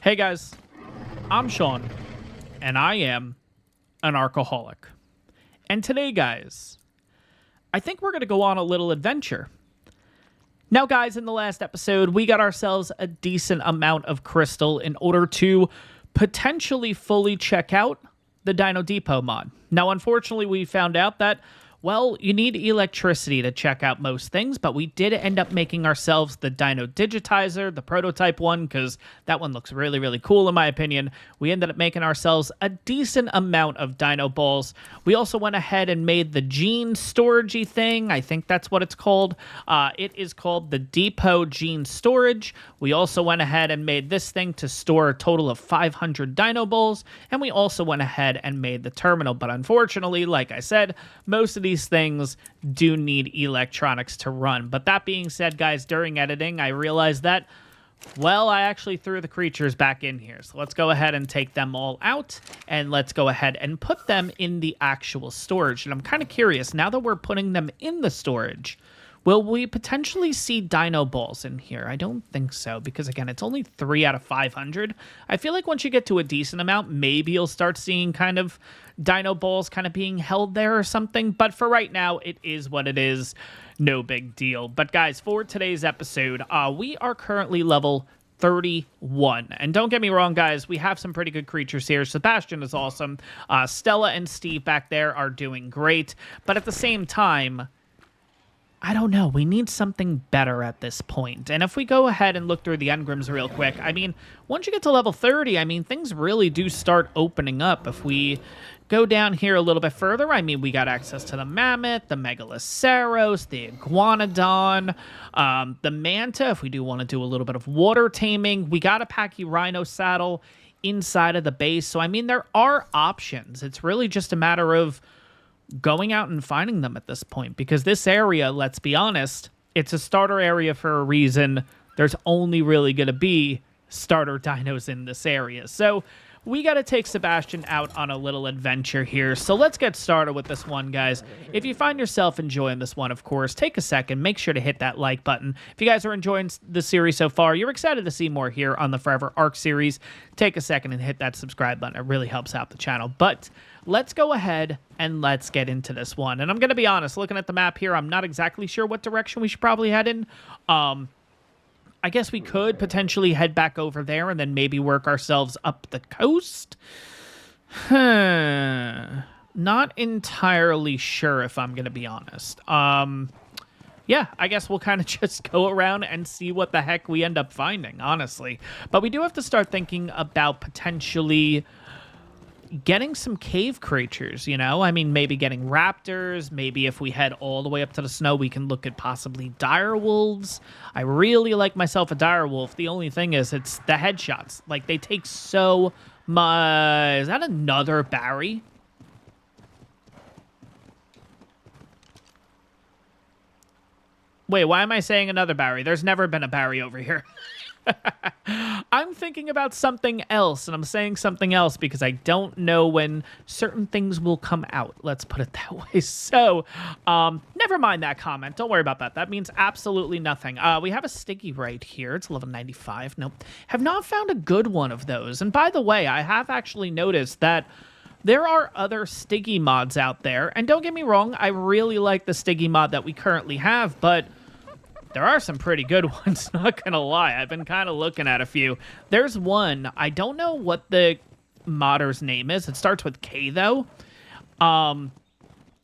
Hey guys, I'm Sean, and I am an ARKaholic. And today, guys, I think we're going to go on a little adventure. Now, guys, in the last episode, we got ourselves a decent amount of crystal in order to potentially fully check out the Dino Depot mod. Now, unfortunately, we found out that, well, you need electricity to check out most things, but we did end up making ourselves the Dino Digitizer, the prototype one, because that one looks really, really cool in my opinion. We ended up making ourselves a decent amount of dino balls. We also went ahead and made the gene storagey thing. I think that's what it's called. It is called the Depot Gene Storage. We also went ahead and made this thing to store a total of 500 dino balls, and we also went ahead and made the terminal. But unfortunately, like I said, most of these things do need electronics to run. But that being said, guys, during editing, I realized that, well, I actually threw the creatures back in here. So let's go ahead and take them all out, and let's go ahead and put them in the actual storage. And I'm kind of curious, now that we're putting them in the storage, will we potentially see dino balls in here? I don't think so, because again, it's only 3 out of 500. I feel like once you get to a decent amount, maybe you'll start seeing kind of dino balls kind of being held there or something. But for right now, it is what it is. No big deal. But guys, for today's episode, we are currently level 31. And don't get me wrong, guys, we have some pretty good creatures here. Sebastian is awesome. Stella and Steve back there are doing great. But at the same time, I don't know. We need something better at this point. And if we go ahead and look through the engrams real quick, I mean, once you get to level 30, I mean, things really do start opening up. If we go down here a little bit further, I mean, we got access to the mammoth, the megaloceros, the iguanodon, the manta, if we do want to do a little bit of water taming. We got a Pachy rhino saddle inside of the base. So, I mean, there are options. It's really just a matter of going out and finding them at this point, because this area, let's be honest, it's a starter area for a reason. There's only really going to be starter dinos in this area. So we got to take Sebastian out on a little adventure here. So let's get started with this one, guys. If you find yourself enjoying this one, of course, take a second, make sure to hit that like button. If you guys are enjoying the series so far, you're excited to see more here on the Forever ARK series, take a second and hit that subscribe button. It really helps out the channel. But let's go ahead and let's get into this one. And I'm going to be honest, looking at the map here, I'm not exactly sure what direction we should probably head in. I guess we could potentially head back over there and then maybe work ourselves up the coast. Not entirely sure, if I'm going to be honest. Yeah, I guess we'll kind of just go around and see what the heck we end up finding, honestly. But we do have to start thinking about potentially getting some cave creatures, you know? I mean, maybe getting raptors. Maybe if we head all the way up to the snow, we can look at possibly dire wolves. I really like myself a dire wolf. The only thing is, it's the headshots. Like, they take so much. Is that another Barry? Wait, why am I saying another Barry? There's never been a Barry over here. I'm thinking about something else, and I'm saying something else because I don't know when certain things will come out. Let's put it that way. So, never mind that comment. Don't worry about that. That means absolutely nothing. We have a Stygy right here. It's level 95. Nope. Have not found a good one of those. And by the way, I have actually noticed that there are other Stygy mods out there. And don't get me wrong, I really like the Stygy mod that we currently have, but there are some pretty good ones, not gonna lie. I've been kind of looking at a few. There's one, I don't know what the modder's name is. It starts with K, though.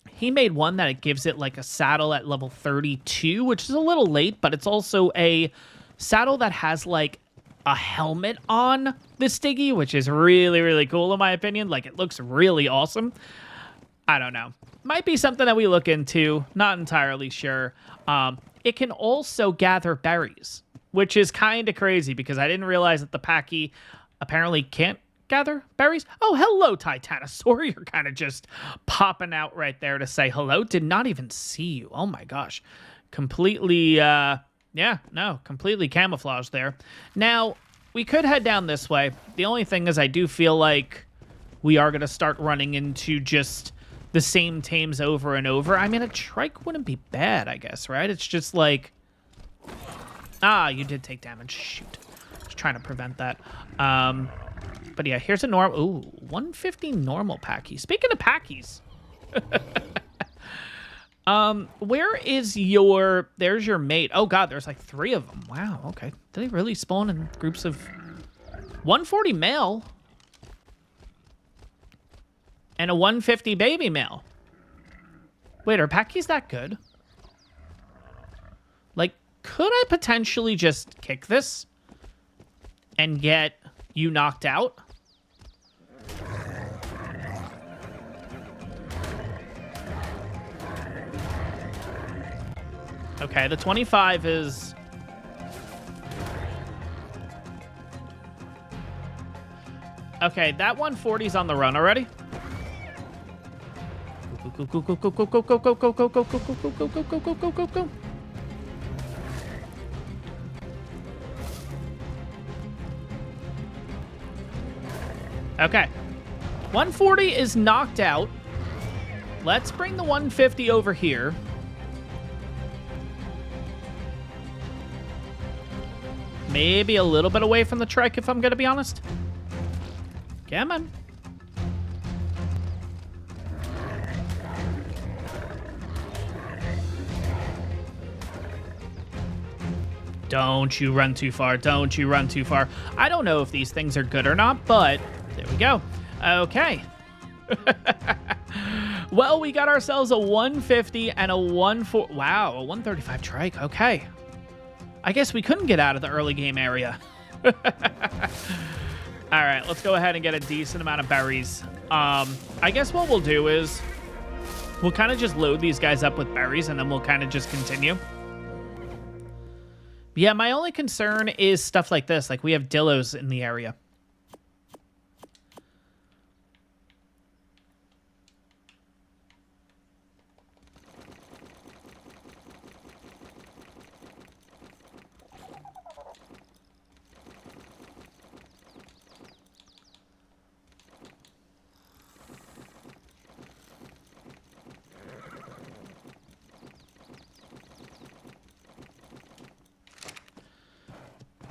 He made one that it gives it, like, a saddle at level 32, which is a little late, but it's also a saddle that has, like, a helmet on the Stygy, which is really, really cool, in my opinion. Like, it looks really awesome. I don't know. Might be something that we look into. Not entirely sure. It can also gather berries, which is kind of crazy because I didn't realize that the Pachy apparently can't gather berries. Oh, hello, Tyrannosaurus. You're kind of just popping out right there to say hello. Did not even see you. Oh, my gosh. Completely, yeah, no, completely camouflaged there. Now, we could head down this way. The only thing is I do feel like we are going to start running into just the same tames over and over. I mean, a trike wouldn't be bad, I guess, right? It's just like, ah, you did take damage. Shoot. just trying to prevent that. But yeah, here's a normal. Ooh, 150 normal Pachy. Speaking of Pachys. Where is your... There's your mate. Oh, God, there's like 3 of them. Wow, okay. Do they really spawn in groups of... 140 male? And a 150 baby male? Wait, are Pachys that good? Like, could I potentially just kick this and get you knocked out? Okay, the 25 is... Okay, that 140's on the run already. Go, go, go, go, go, go, go, go, go, go, go, go, go, go, go, go, go, go, go, go. Okay. 140 is knocked out. Let's bring the 150 over here. Maybe a little bit away from the trike, if I'm going to be honest. Come on. Don't you run too far. Don't you run too far. I don't know if these things are good or not, but there we go. Okay. Well, we got ourselves a 150 and a 140. Wow, a 135 trike. Okay. I guess we couldn't get out of the early game area. All right, let's go ahead and get a decent amount of berries. I guess what we'll do is we'll kind of just load these guys up with berries, and then we'll kind of just continue. Yeah, my only concern is stuff like this. Like, we have dillos in the area.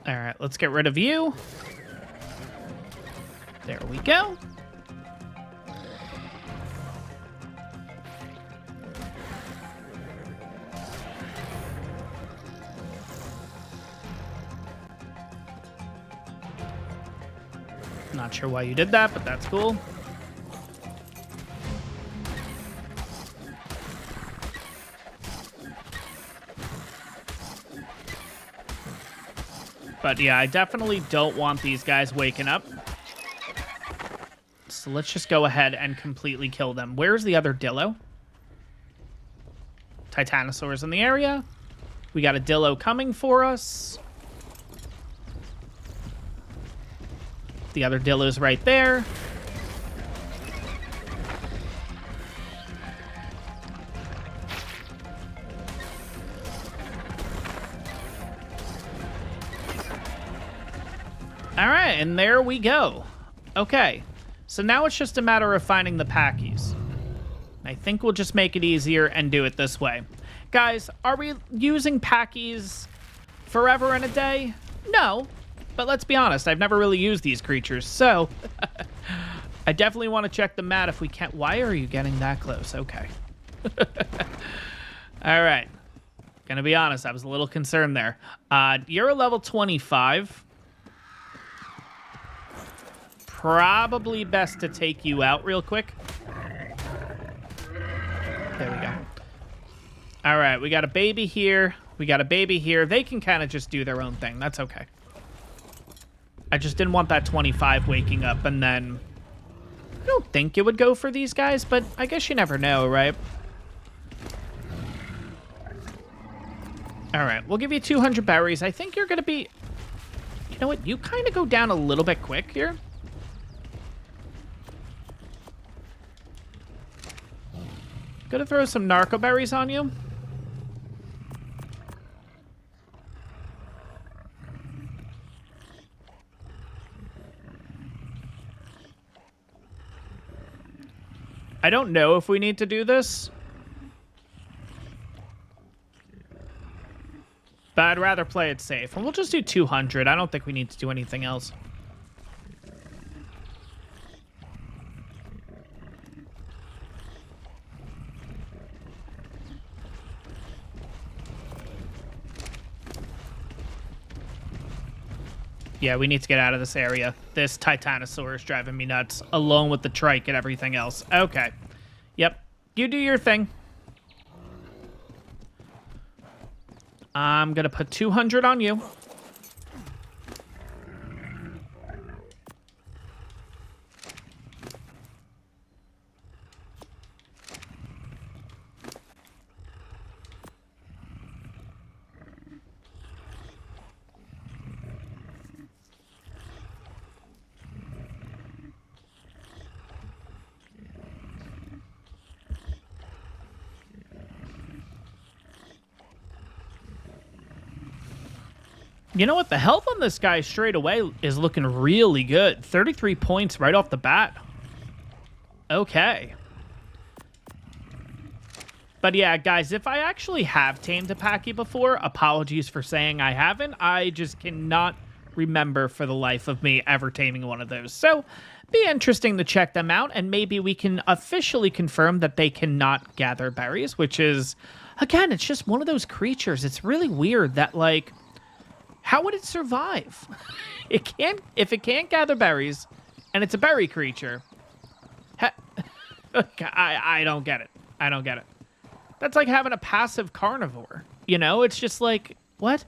All right, let's get rid of you. There we go. Not sure why you did that, but that's cool. But yeah, I definitely don't want these guys waking up. So let's just go ahead and completely kill them. Where's the other dillo? Tyrannosaurus in the area. We got a dillo coming for us. The other dillo's right there. All right, and there we go. Okay, so now it's just a matter of finding the Pachys. I think we'll just make it easier and do it this way. Guys, are we using Pachys forever and a day? No, but let's be honest, I've never really used these creatures, so I definitely want to check the mat if we can't. Why are you getting that close? Okay. All right. Gonna be honest, I was a little concerned there. You're a level 25. Probably best to take you out real quick. There we go. All right, we got a baby here. We got a baby here. They can kind of just do their own thing. That's okay. I just didn't want that 25 waking up, and then... I don't think it would go for these guys, but I guess you never know, right? All right, we'll give you 200 berries. I think you're going to be... You know what? You kind of go down a little bit quick here. Gonna throw some narco berries on you. I don't know if we need to do this. But I'd rather play it safe. And we'll just do 200. I don't think we need to do anything else. Yeah, we need to get out of this area. This Tyrannosaurus is driving me nuts, along with the trike and everything else. Okay. Yep. You do your thing. I'm going to put 200 on you. You know what? The health on this guy straight away is looking really good. 33 points right off the bat. Okay. But yeah, guys, if I actually have tamed a Pachy before, apologies for saying I haven't. I just cannot remember for the life of me ever taming one of those. So, be interesting to check them out, and maybe we can officially confirm that they cannot gather berries, which is, again, it's just one of those creatures. It's really weird that, like, how would it survive? It can't, if it can't gather berries, and it's a berry creature. I don't get it. I don't get it. That's like having a passive carnivore. You know, it's just like, what?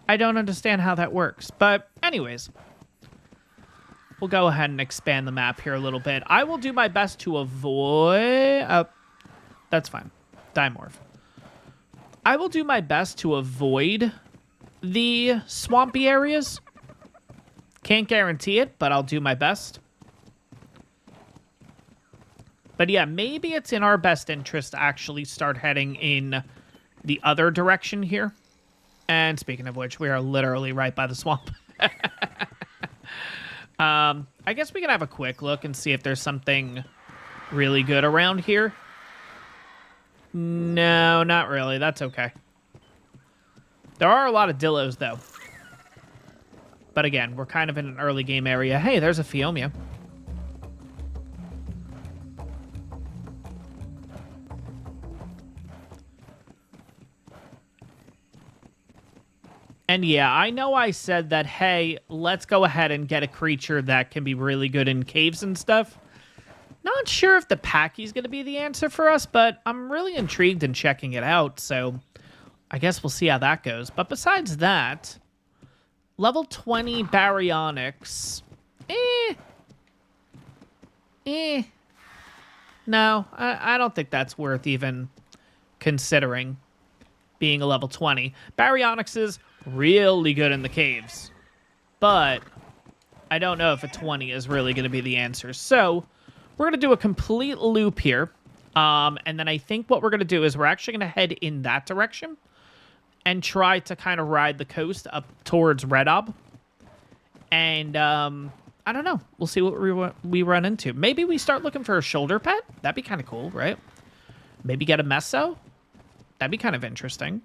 I don't understand how that works. But anyways, we'll go ahead and expand the map here a little bit. I will do my best to avoid... that's fine. Dimorph. I will do my best to avoid the swampy areas. Can't guarantee it, but I'll do my best. But yeah, maybe it's in our best interest to actually start heading in the other direction here. And speaking of which, we are literally right by the swamp. I guess we can have a quick look and see if there's something really good around here. No, not really. That's okay. There are a lot of dillos, though. But again, we're kind of in an early game area. Hey, there's a Phiomia. And yeah, I know I said that, hey, let's go ahead and get a creature that can be really good in caves and stuff. Not sure if the Pachy's going to be the answer for us, but I'm really intrigued in checking it out, so I guess we'll see how that goes. But besides that, level 20 baryonyx. No, I don't think that's worth even considering being a level 20. Baryonyx is really good in the caves, but I don't know if a 20 is really going to be the answer. So we're going to do a complete loop here. And then I think what we're going to do is we're actually going to head in that direction and try to kind of ride the coast up towards Redob. And I don't know. We'll see what we run into. Maybe we start looking for a shoulder pet. That'd be kind of cool, right? Maybe get a meso. That'd be kind of interesting.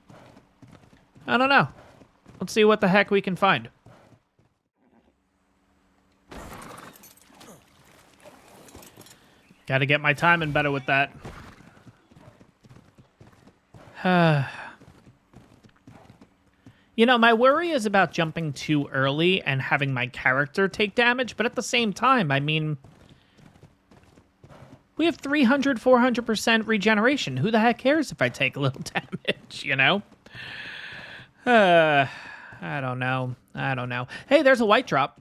I don't know. Let's see what the heck we can find. Got to get my timing better with that. You know, my worry is about jumping too early and having my character take damage, but at the same time, I mean, we have 300, 400% regeneration. Who the heck cares if I take a little damage, you know? I don't know. I don't know. Hey, there's a white drop.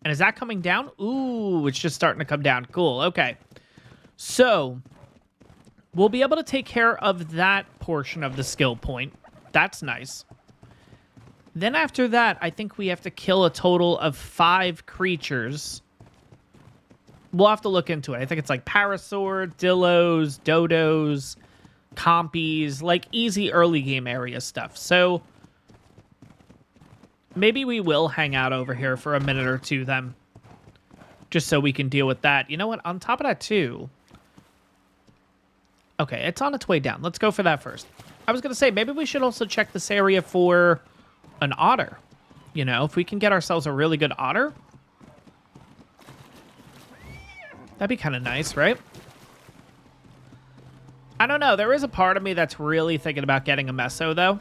And is that coming down? Ooh, it's just starting to come down. Cool. Okay. So, we'll be able to take care of that portion of the skill point. That's nice. Then after that, I think we have to kill a total of 5 creatures. We'll have to look into it. I think it's like Parasaur, Dillos, Dodos, Compies, like easy early game area stuff. So maybe we will hang out over here for a minute or two then, just so we can deal with that. You know what? On top of that too. Okay, it's on its way down. Let's go for that first. I was going to say, maybe we should also check this area for an otter. You know, if we can get ourselves a really good otter. That'd be kind of nice, right? I don't know. There is a part of me that's really thinking about getting a meso, though.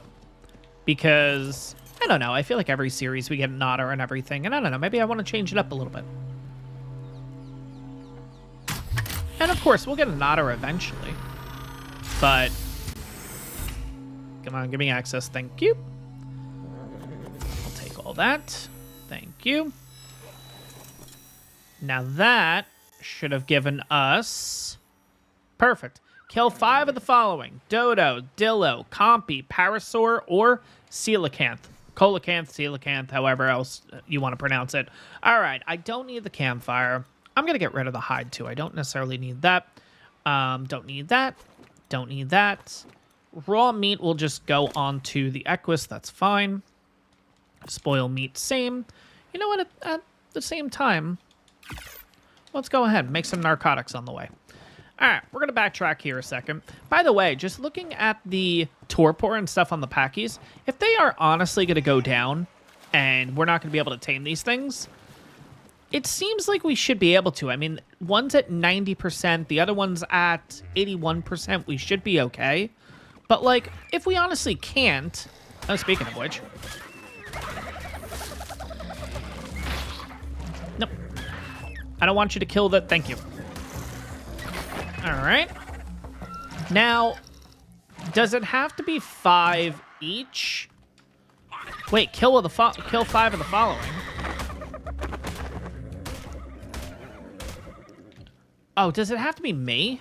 Because, I don't know. I feel like every series we get an otter and everything. And I don't know. Maybe I want to change it up a little bit. And, of course, we'll get an otter eventually. But, come on, give me access. Thank you. I'll take all that. Thank you. Now that should have given us... Perfect. Kill 5 of the following. Dodo, Dillo, Compy, Parasaur, or Coelacanth. Coelacanth, Coelacanth, however else you want to pronounce it. All right, I don't need the campfire. I'm going to get rid of the hide, too. I don't necessarily need that. Don't need that. Don't need that. Raw meat will just go onto the Equus. That's fine. Spoil meat, same. You know what? At the same time, let's go ahead and make some narcotics on the way. All right, we're going to backtrack here a second. By the way, just looking at the torpor and stuff on the Pachys, if they are honestly going to go down and we're not going to be able to tame these things, it seems like we should be able to. I mean, one's at 90%, the other one's at 81%. We should be okay. But, like, if we honestly can't... Oh, speaking of which... Nope. I don't want you to kill the... Thank you. All right. Now, does it have to be 5 each? Wait, kill 5 of the following. Oh, does it have to be me?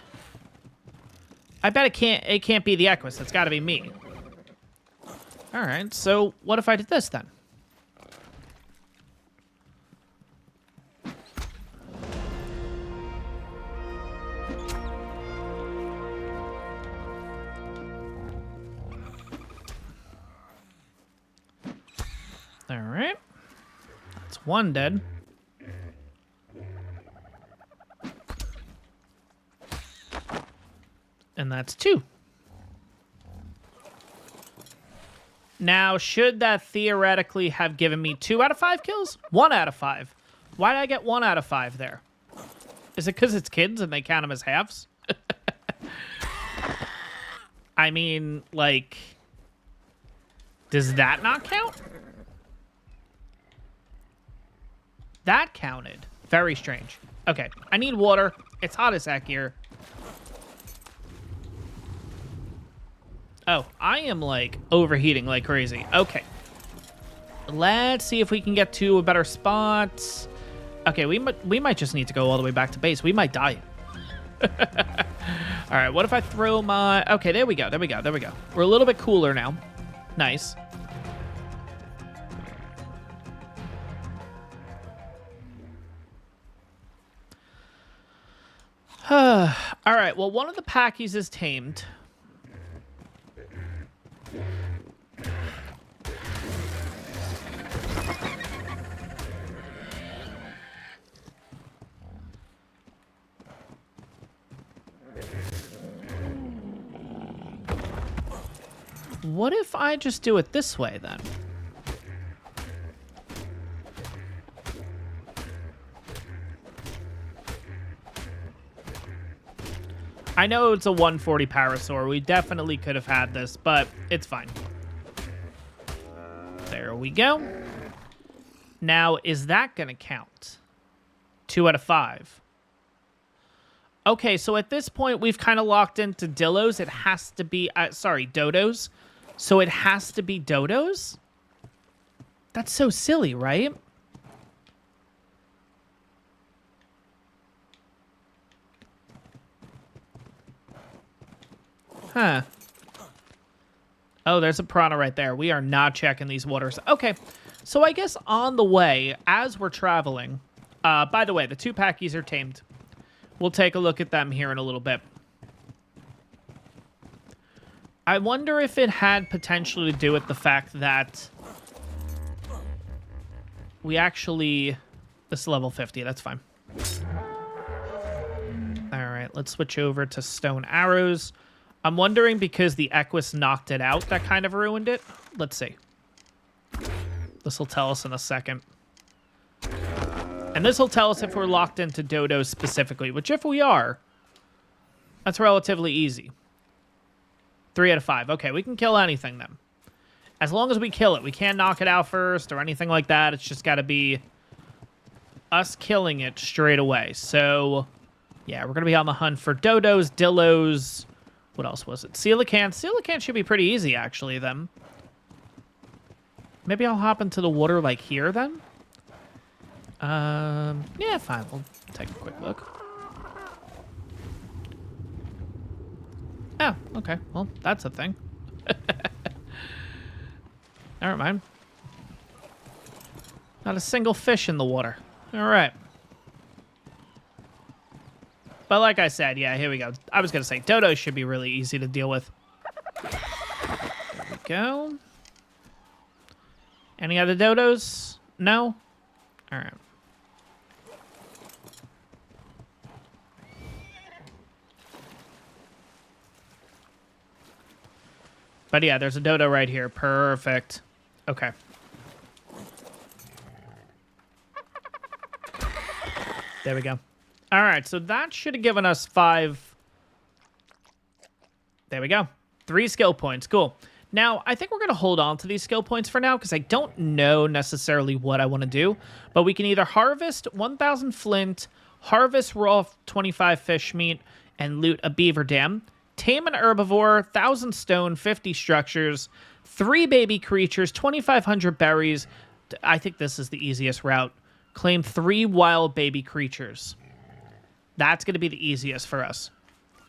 I bet it can't be the Equus. It's got to be me. All right. So, what if I did this then? All right. That's 1 dead. And that's 2. Now, should that theoretically have given me 2 out of 5 kills? 1 out of 5. Why did I get 1 out of 5 there? Is it because it's kids and they count them as halves? I mean, like, does that not count? That counted. Very strange. Okay, I need water. It's hot as heck here. Oh, I am, like, overheating like crazy. Okay. Let's see if we can get to a better spot. Okay, we might just need to go all the way back to base. We might die. All right, what if I throw my... Okay, there we go, there we go, there we go. We're a little bit cooler now. Nice. All right, well, one of the Pachys is tamed. What if I just do it this way, then? I know it's a 140 Parasaur. We definitely could have had this, but it's fine. There we go. Now, is that going to count? 2 out of 5. Okay, so at this point, we've kind of locked into Dillos. It has to be... sorry, Dodos. So it has to be Dodos? That's so silly, right? Huh. Oh, there's a piranha right there. We are not checking these waters. Okay, so I guess on the way, as we're traveling... by the way, the 2 Pachys are tamed. We'll take a look at them here in a little bit. I wonder if it had potential to do with the fact that we actually... This is level 50, that's fine. All right, let's switch over to stone arrows. I'm wondering because the Equus knocked it out, that kind of ruined it. Let's see. This will tell us in a second. And this will tell us if we're locked into dodos specifically, which if we are, that's relatively easy. 3 out of 5. Okay, we can kill anything then. As long as we kill it. We can't knock it out first or anything like that. It's just got to be us killing it straight away. So, yeah, we're going to be on the hunt for dodos, dillos. What else was it? Coelacanth. Coelacanth should be pretty easy, actually, then. Maybe I'll hop into the water, like, here, then? Yeah, fine. We'll take a quick look. Oh, okay. Well, that's a thing. Never mind. Not a single fish in the water. All right. But like I said, yeah, here we go. I was going to say, dodos should be really easy to deal with. There we go. Any other dodos? No? All right. But yeah, there's a dodo right here. Perfect. Okay. There we go. All right, so that should have given us 5. There we go. 3 skill points. Cool. Now, I think we're going to hold on to these skill points for now because I don't know necessarily what I want to do. But we can either harvest 1,000 flint, harvest raw 25 fish meat, and loot a beaver dam. Tame an herbivore, 1,000 stone, 50 structures, 3 baby creatures, 2,500 berries. I think this is the easiest route. Claim 3 wild baby creatures. That's going to be the easiest for us,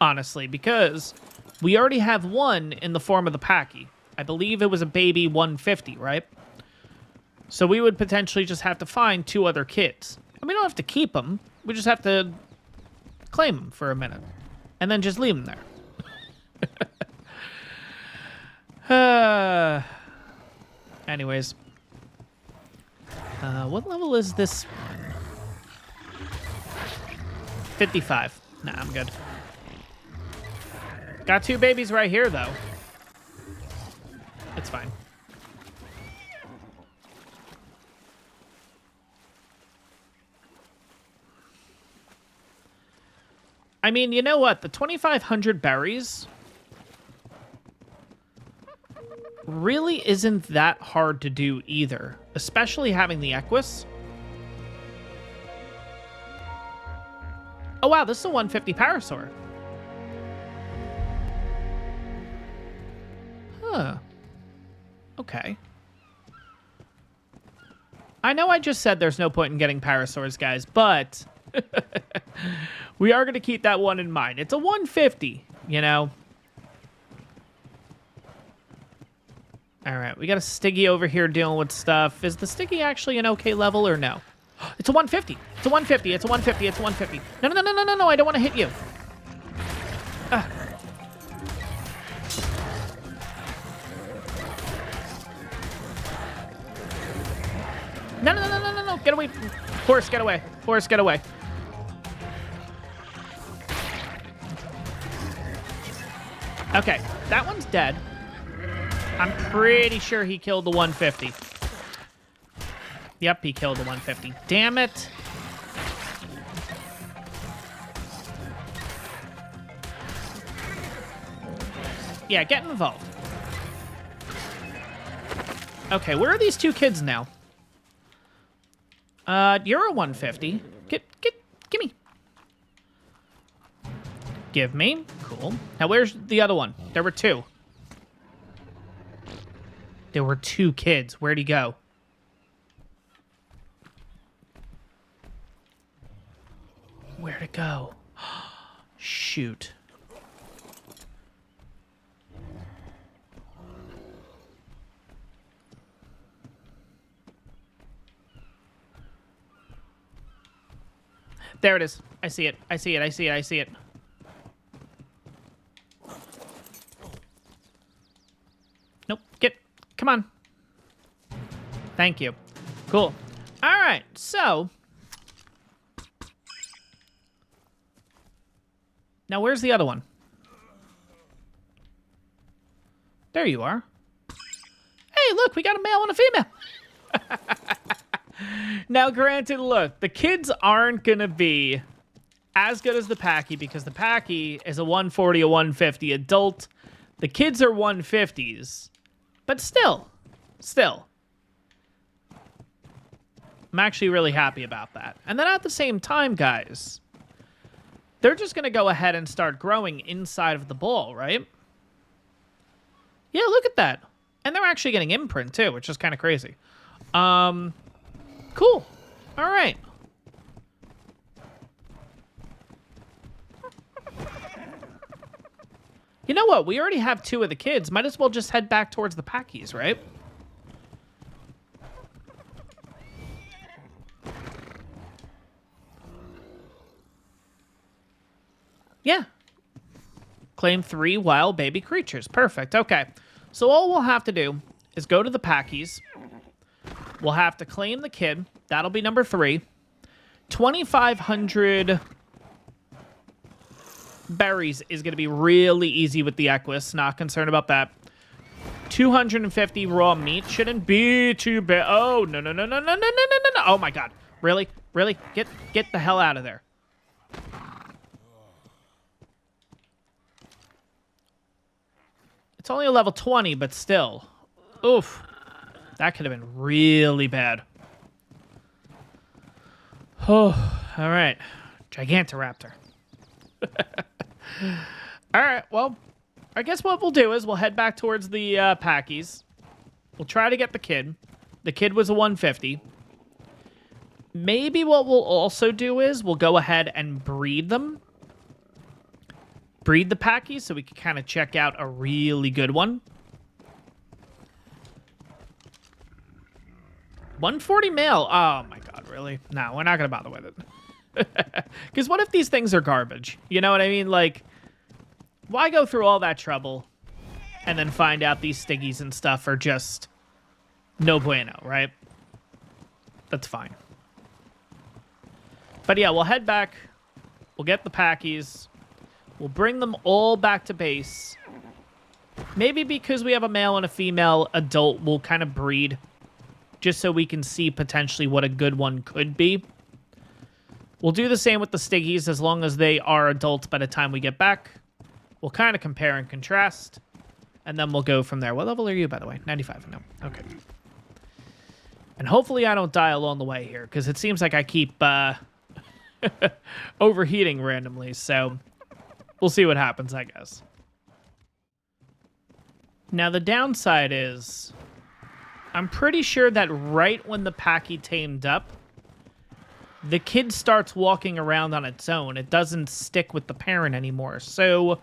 honestly, because we already have one in the form of the Pachy. I believe it was a baby 150, right? So we would potentially just have to find 2 other kids. And we don't have to keep them. We just have to claim them for a minute and then just leave them there. Anyways. What level is this? 55. Nah, I'm good. Got 2 babies right here, though. It's fine. I mean, you know what? The 2,500 berries really isn't that hard to do either, especially having the Equus. Oh, wow, this is a 150 Parasaur. Huh. Okay. I know I just said there's no point in getting Parasaurs, guys, but we are going to keep that one in mind. It's a 150, you know? All right, we got a Stygy over here dealing with stuff. Is the Stygy actually an okay level or no? It's a 150. It's a 150. It's a 150. It's a 150. No, no, no, no, no, no. I don't want to hit you. Ah. No, no, no, no, no, no, no. Get away. Horse, get away. Horse, get away. Okay, that one's dead. I'm pretty sure he killed the 150. Yep, he killed the 150. Damn it. Yeah, get involved. Okay, where are these 2 kids now? You're a 150. Gimme. Give me. Cool. Now, where's the other one? There were 2. There were 2 kids. Where'd he go? Where'd it go? Shoot. There it is. I see it. I see it. I see it. I see it. Nope. Come on. Thank you. Cool. All right. So. Now, where's the other one? There you are. Hey, look, we got a male and a female. Now, granted, look, the kids aren't going to be as good as the Pachy because the Pachy is a 140, a 150 adult. The kids are 150s. But still. I'm actually really happy about that. And then at the same time, guys, they're just going to go ahead and start growing inside of the ball, right? Yeah, look at that. And they're actually getting imprint, too, which is kind of crazy. Cool. All right. You know what? We already have 2 of the kids. Might as well just head back towards the Pachys, right? Yeah. Claim 3 wild baby creatures. Perfect. Okay. So all we'll have to do is go to the Pachys. We'll have to claim the kid. That'll be number 3. 2,500 berries is going to be really easy with the Equus. Not concerned about that. 250 raw meat shouldn't be too bad. Oh, no. Oh, my God. Really? Really? Get the hell out of there. It's only a level 20, but still. Oof. That could have been really bad. Oh, all right. Gigantoraptor. All right, well, I guess what we'll do is we'll head back towards the Pachys. We'll try to get the kid. The kid was a 150. Maybe what we'll also do is we'll go ahead and breed them. Breed the Pachys so we can kind of check out a really good one. 140 male. Oh, my God, really? No, we're not going to bother with it. Because what if these things are garbage? You know what I mean? Like, why go through all that trouble and then find out these Stygys and stuff are just no bueno, right? That's fine. But yeah, we'll head back. We'll get the Pachys. We'll bring them all back to base. Maybe because we have a male and a female adult, we'll kind of breed. Just so we can see potentially what a good one could be. We'll do the same with the Stygys as long as they are adults by the time we get back. We'll kind of compare and contrast. And then we'll go from there. What level are you, by the way? 95. No. Okay. And hopefully I don't die along the way here. Because it seems like I keep overheating randomly. So we'll see what happens, I guess. Now the downside is I'm pretty sure that right when the Pachy tamed up, the kid starts walking around on its own. It doesn't stick with the parent anymore. So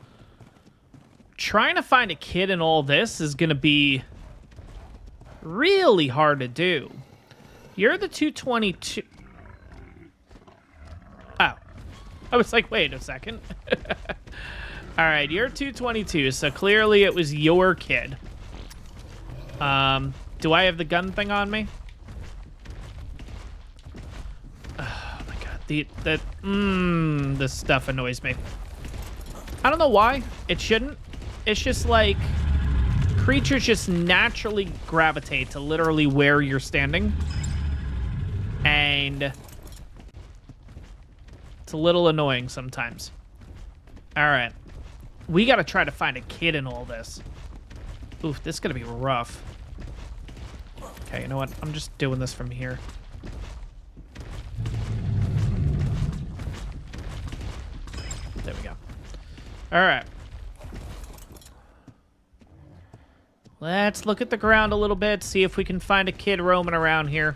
trying to find a kid in all this is going to be really hard to do. You're the 222. Oh. I was like, wait a second. All right, you're 222, so clearly it was your kid. Do I have the gun thing on me? Oh my God, this stuff annoys me. I don't know why. It shouldn't. It's just like creatures just naturally gravitate to literally where you're standing. And it's a little annoying sometimes. All right. We got to try to find a kid in all this. Oof, this is going to be rough. Okay, you know what? I'm just doing this from here. There we go. All right. Let's look at the ground a little bit, see if we can find a kid roaming around here.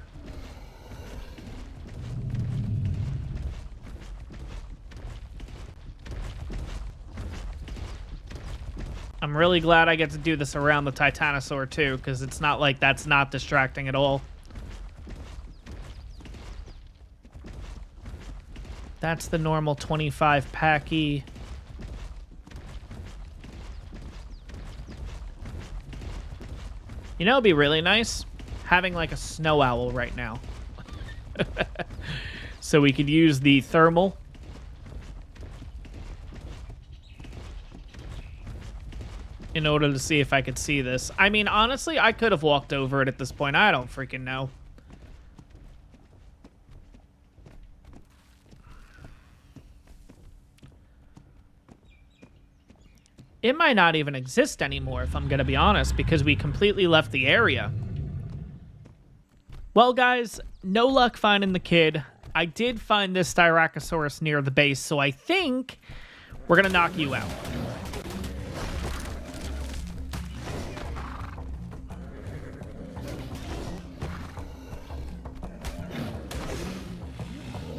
I'm really glad I get to do this around the Titanosaur too, because it's not like that's not distracting at all. That's the normal 25 Pachy. You know, it'd be really nice having like a snow owl right now. So we could use the thermal. in order to see if I could see this. I mean, honestly, I could have walked over it at this point. I don't freaking know. It might not even exist anymore, if I'm going to be honest, because we completely left the area. Well, guys, no luck finding the kid. I did find this Styracosaurus near the base, so I think we're going to knock you out.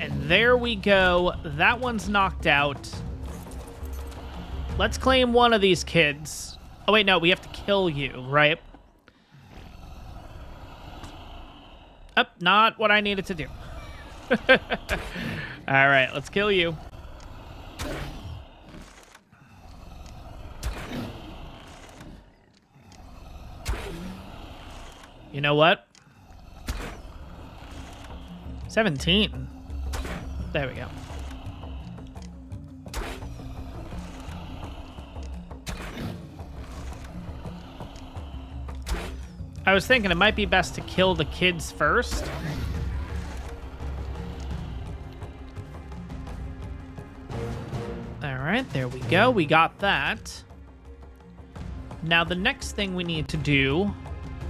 And there we go. That one's knocked out. Let's claim one of these kids. Oh, wait, no, we have to kill you, right? Oh, not what I needed to do. All right, let's kill you. You know what? 17. There we go. I was thinking it might be best to kill the kids first. All right, there we go. We got that. Now, the next thing we need to do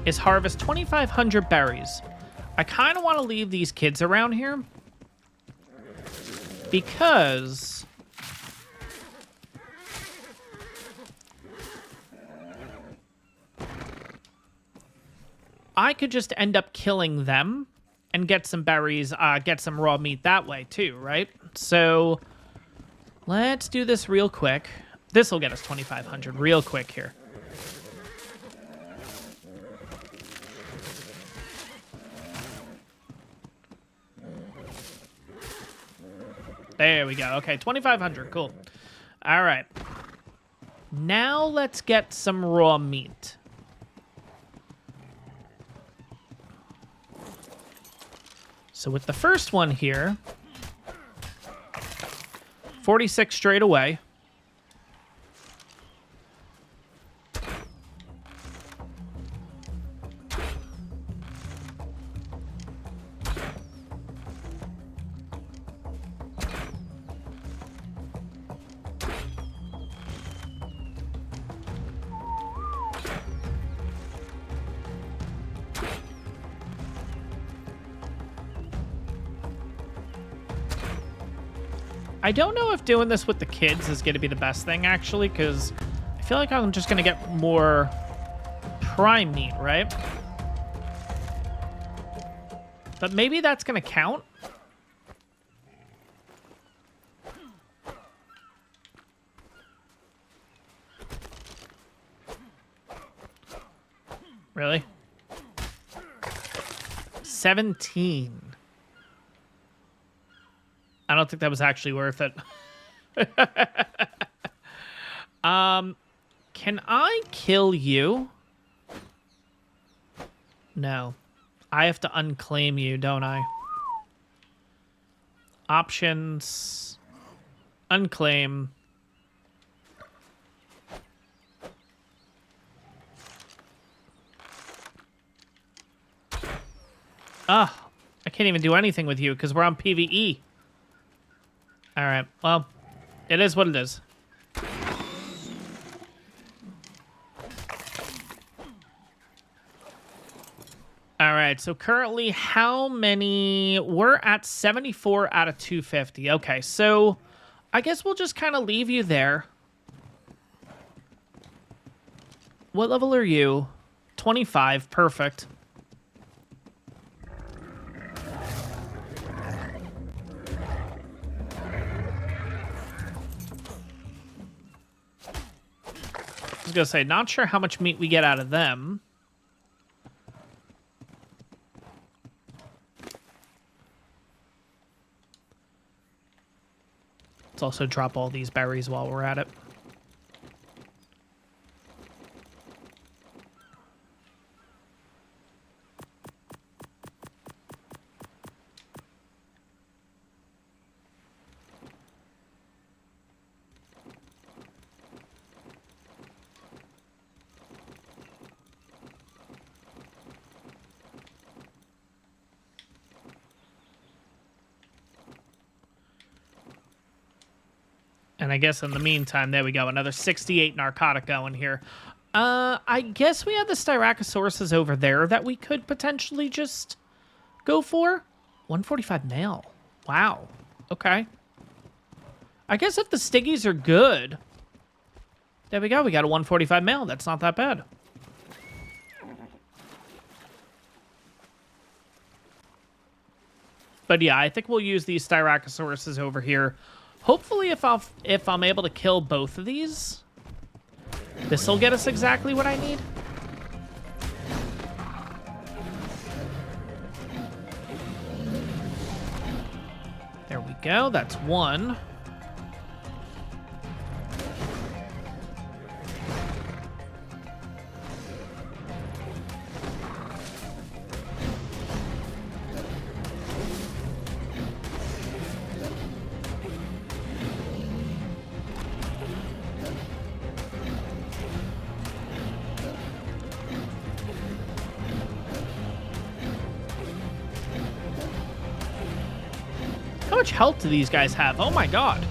is harvest 2,500 berries. I kind of want to leave these kids around here because I could just end up killing them and get some berries, get some raw meat that way too, right? So let's do this real quick. This will get us 2,500 real quick here. There we go. Okay, 2,500. Cool. All right. Now let's get some raw meat. So with the first one here, 46 straight away. I don't know if doing this with the kids is going to be the best thing, actually, because I feel like I'm just going to get more prime meat, right? But maybe that's going to count. Really? 17. I don't think that was actually worth it. Can I kill you? No. I have to unclaim you, don't I? Options. Unclaim. Ah, I can't even do anything with you because we're on PvE. All right, well, it is what it is. All right, so currently how many? We're at 74 out of 250. Okay, so I guess we'll just kind of leave you there. What level are you? 25, perfect. I was gonna say, not sure how much meat we get out of them. Let's also drop all these berries while we're at it. And I guess in the meantime, there we go. Another 68 narcotic going here. I guess we have the Styracosaurus over there that we could potentially just go for. 145 male. Wow. Okay. I guess if the Stygys are good... There we go. We got a 145 male. That's not that bad. But yeah, I think we'll use these Styracosauruses over here. Hopefully, if I'm able to kill both of these, this will get us exactly what I need. There we go. That's one. How much health do these guys have? Oh my god.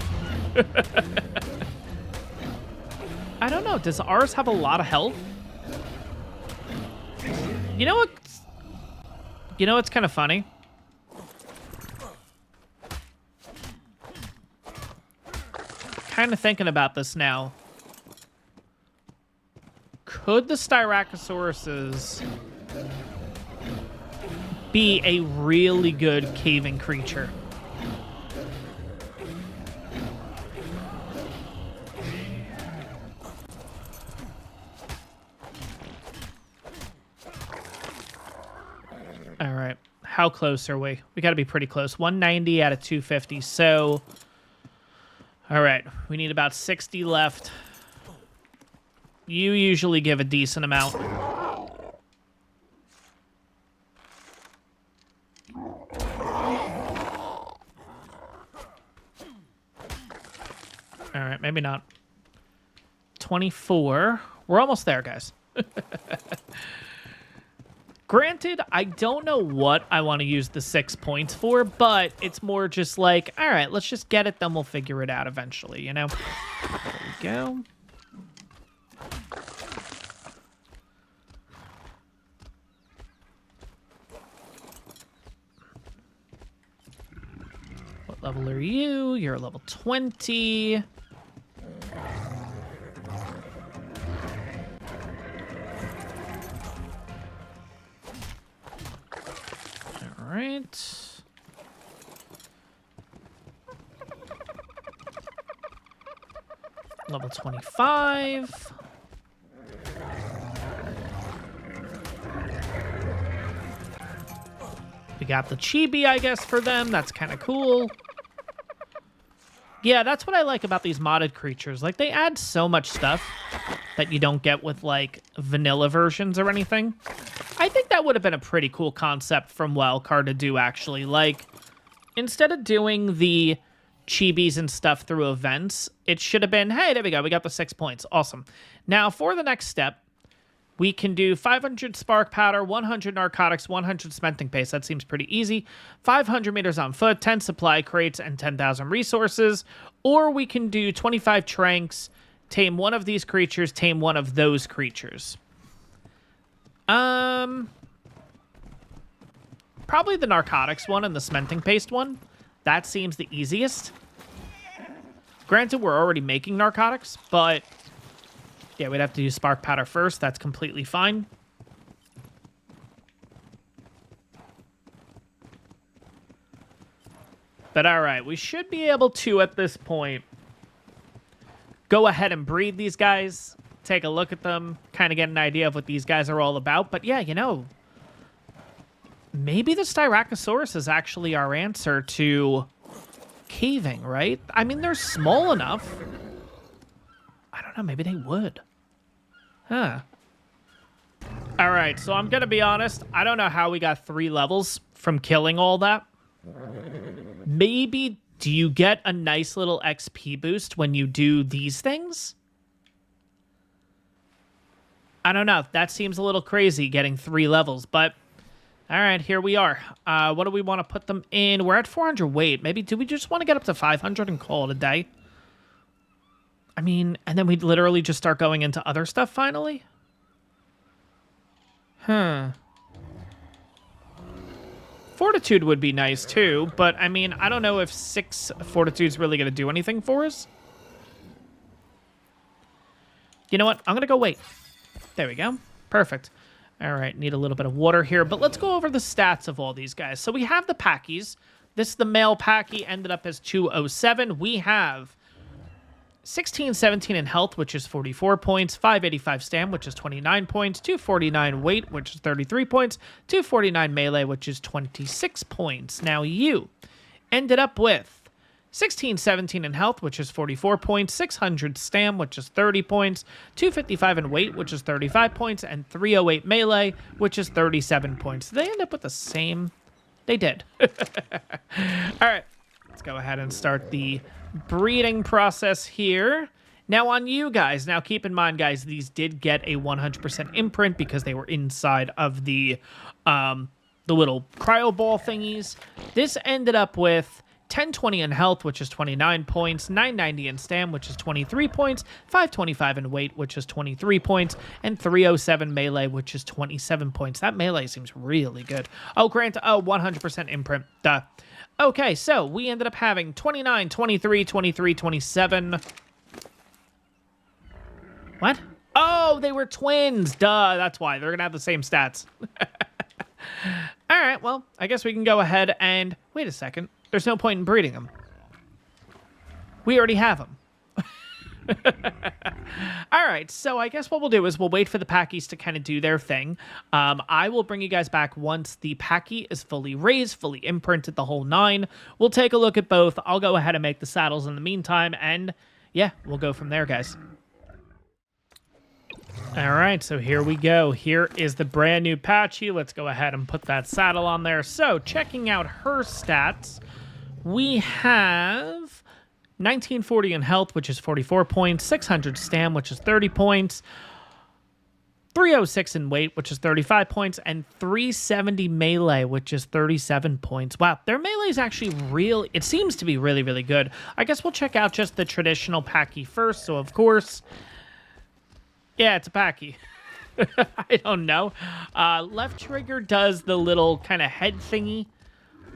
I don't know. Does ours have a lot of health? You know what? You know what's kind of funny? Kind of thinking about this now. Could the Styracosauruses be a really good caving creature? All right. How close are we? We got to be pretty close. 190 out of 250. So, all right. We need about 60 left. You usually give a decent amount. All right. Maybe not. 24. We're almost there, guys. Granted, I don't know what I want to use the 6 points for, but it's more just like, all right, let's just get it, then we'll figure it out eventually, you know? There we go. What level are you? You're level 20. All right. Level 25. We got the chibi, I guess, for them. That's kind of cool. Yeah, that's what I like about these modded creatures. Like, they add so much stuff that you don't get with, like, vanilla versions or anything. I think that would have been a pretty cool concept from Wildcard to do, actually. Like, instead of doing the chibis and stuff through events, it should have been, hey, there we go, we got the 6 points. Awesome. Now, for the next step, we can do 500 spark powder, 100 narcotics, 100 cementing paste. That seems pretty easy. 500 meters on foot, 10 supply crates, and 10,000 resources. Or we can do 25 tranks, tame one of these creatures, tame one of those creatures. Probably the narcotics one and the cementing paste one. That seems the easiest. Granted, we're already making narcotics, but yeah, we'd have to use spark powder first. That's completely fine. But all right, we should be able to, at this point, go ahead and breed these guys, take a look at them, kind of get an idea of what these guys are all about. But yeah, you know, maybe the Styracosaurus is actually our answer to caving, right? I mean, they're small enough. I don't know, maybe they would. Huh. All right, so I'm going to be honest. I don't know how we got 3 levels from killing all that. Maybe do you get a nice little XP boost when you do these things? I don't know. That seems a little crazy, getting 3 levels, but all right, here we are. What do we want to put them in? We're at 400 weight. Maybe do we just want to get up to 500 and call it a day? I mean, and then we'd literally just start going into other stuff finally? Huh. Fortitude would be nice too, but I mean, I don't know if 6 Fortitude's really going to do anything for us. You know what? I'm going to go wait. There we go. Perfect. All right, need a little bit of water here, but let's go over the stats of all these guys. So we have the Pachys. This is the male Pachy, ended up as 207. We have 1617 in health, which is 44 points, 585 stam, which is 29 points, 249 weight, which is 33 points, 249 melee, which is 26 points. Now you ended up with 1617 in health, which is 44 points, 600 stam, which is 30 points, 255 in weight, which is 35 points, and 308 melee, which is 37 points. Did they end up with the same? They did. All right, let's go ahead and start the breeding process here. Now on you guys, now keep in mind, guys, these did get a 100% imprint because they were inside of the little cryo ball thingies. This ended up with 1020 in health, which is 29 points, 990 in stam, which is 23 points, 525 in weight, which is 23 points, and 307 melee, which is 27 points. That melee seems really good. Oh, grant, 100% imprint. Duh. Okay, so we ended up having 29, 23, 23, 27. What? Oh, they were twins. Duh, that's why. They're going to have the same stats. All right, well, I guess we can go ahead and... Wait a second. There's no point in breeding them. We already have them. All right, so I guess what we'll do is we'll wait for the Pachys to kind of do their thing. I will bring you guys back once the Pachy is fully raised, fully imprinted, the whole 9. We'll take a look at both. I'll go ahead and make the saddles in the meantime, and yeah, we'll go from there, guys. All right, so here we go. Here is the brand new Pachy. Let's go ahead and put that saddle on there. So checking out her stats, we have 1940 in health, which is 44 points, 600 stam, which is 30 points, 306 in weight, which is 35 points, and 370 melee, which is 37 points. Wow, their melee is actually really, it seems to be really, really good. I guess we'll check out just the traditional Pachy first. So, of course, yeah, it's a Pachy. I don't know. Left trigger does the little kind of head thingy.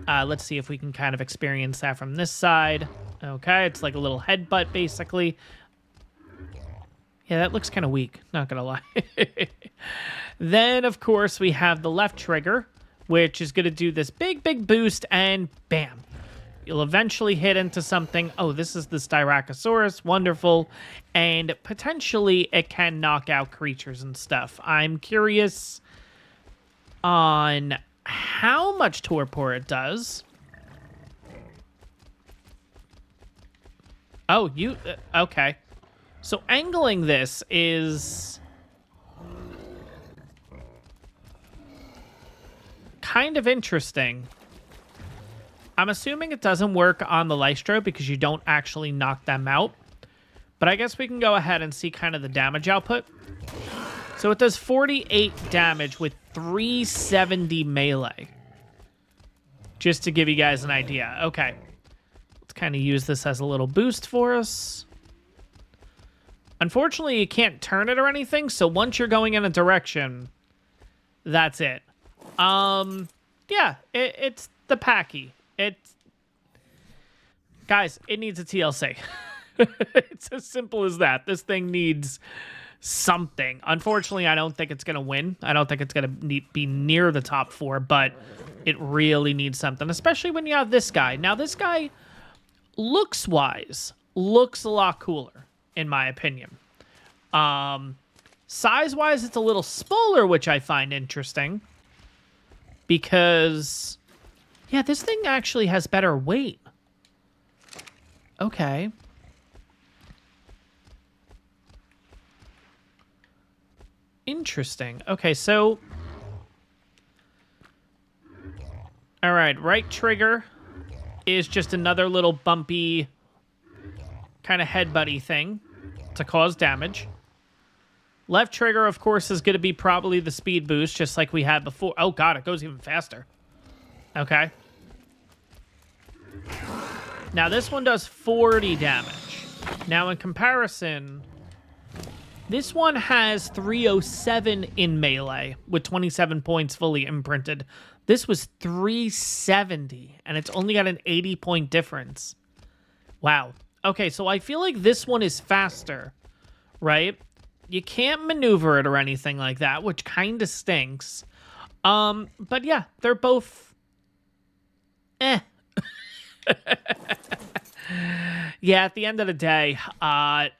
Let's see if we can kind of experience that from this side. Okay, it's like a little headbutt, basically. Yeah, that looks kind of weak, not gonna lie. Then, of course, we have the left trigger, which is gonna do this big, big boost, and bam. You'll eventually hit into something. Oh, this is the Styracosaurus. Wonderful. And potentially it can knock out creatures and stuff. I'm curious on how much torpor it does. Oh, you... okay. So angling this is kind of interesting. I'm assuming it doesn't work on the Lystro because you don't actually knock them out. But I guess we can go ahead and see kind of the damage output. So it does 48 damage with 370 melee. Just to give you guys an idea. Okay. Let's kind of use this as a little boost for us. Unfortunately, you can't turn it or anything. So once you're going in a direction, that's it. Yeah, it's the Pachy. Guys, it needs a TLC. It's as simple as that. This thing needs something. Unfortunately, I don't think it's going to win. I don't think it's going to be near the top 4, but it really needs something, especially when you have this guy. Now, this guy, looks-wise, looks a lot cooler, in my opinion. Size-wise, it's a little smaller, which I find interesting, because... yeah, this thing actually has better weight. Okay. Interesting. Okay, so... all right trigger is just another little bumpy kind of headbutty thing to cause damage. Left trigger, of course, is going to be probably the speed boost, just like we had before. Oh, God, it goes even faster. Okay. Now, this one does 40 damage. Now, in comparison, this one has 307 in melee with 27 points fully imprinted. This was 370, and it's only got an 80-point difference. Wow. Okay, so I feel like this one is faster, right? You can't maneuver it or anything like that, which kind of stinks. But yeah, they're both... Yeah, at the end of the day, I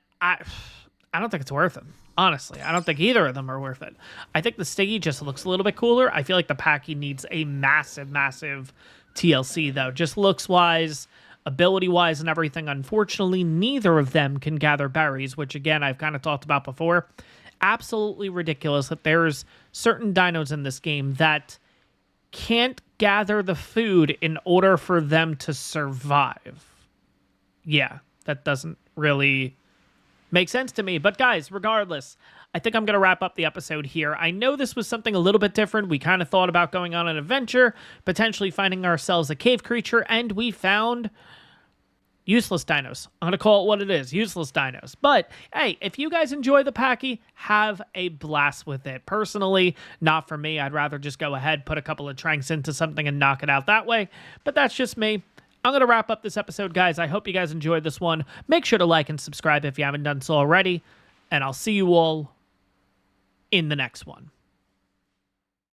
don't think it's worth it. Honestly, I don't think either of them are worth it. I think the Stygy just looks a little bit cooler. I feel like the Pachy needs a massive, massive TLC, though. Just looks-wise, ability-wise, and everything. Unfortunately, neither of them can gather berries, which, again, I've kind of talked about before. Absolutely ridiculous that there's certain dinos in this game that can't gather the food in order for them to survive. Yeah, that doesn't really... makes sense to me. But guys, regardless, I think I'm going to wrap up the episode here. I know this was something a little bit different. We kind of thought about going on an adventure, potentially finding ourselves a cave creature, and we found useless dinos. I'm going to call it what it is, useless dinos. But hey, if you guys enjoy the Pachy, have a blast with it. Personally, not for me. I'd rather just go ahead, put a couple of tranks into something and knock it out that way. But that's just me. I'm going to wrap up this episode, guys. I hope you guys enjoyed this one. Make sure to like and subscribe if you haven't done so already. And I'll see you all in the next one.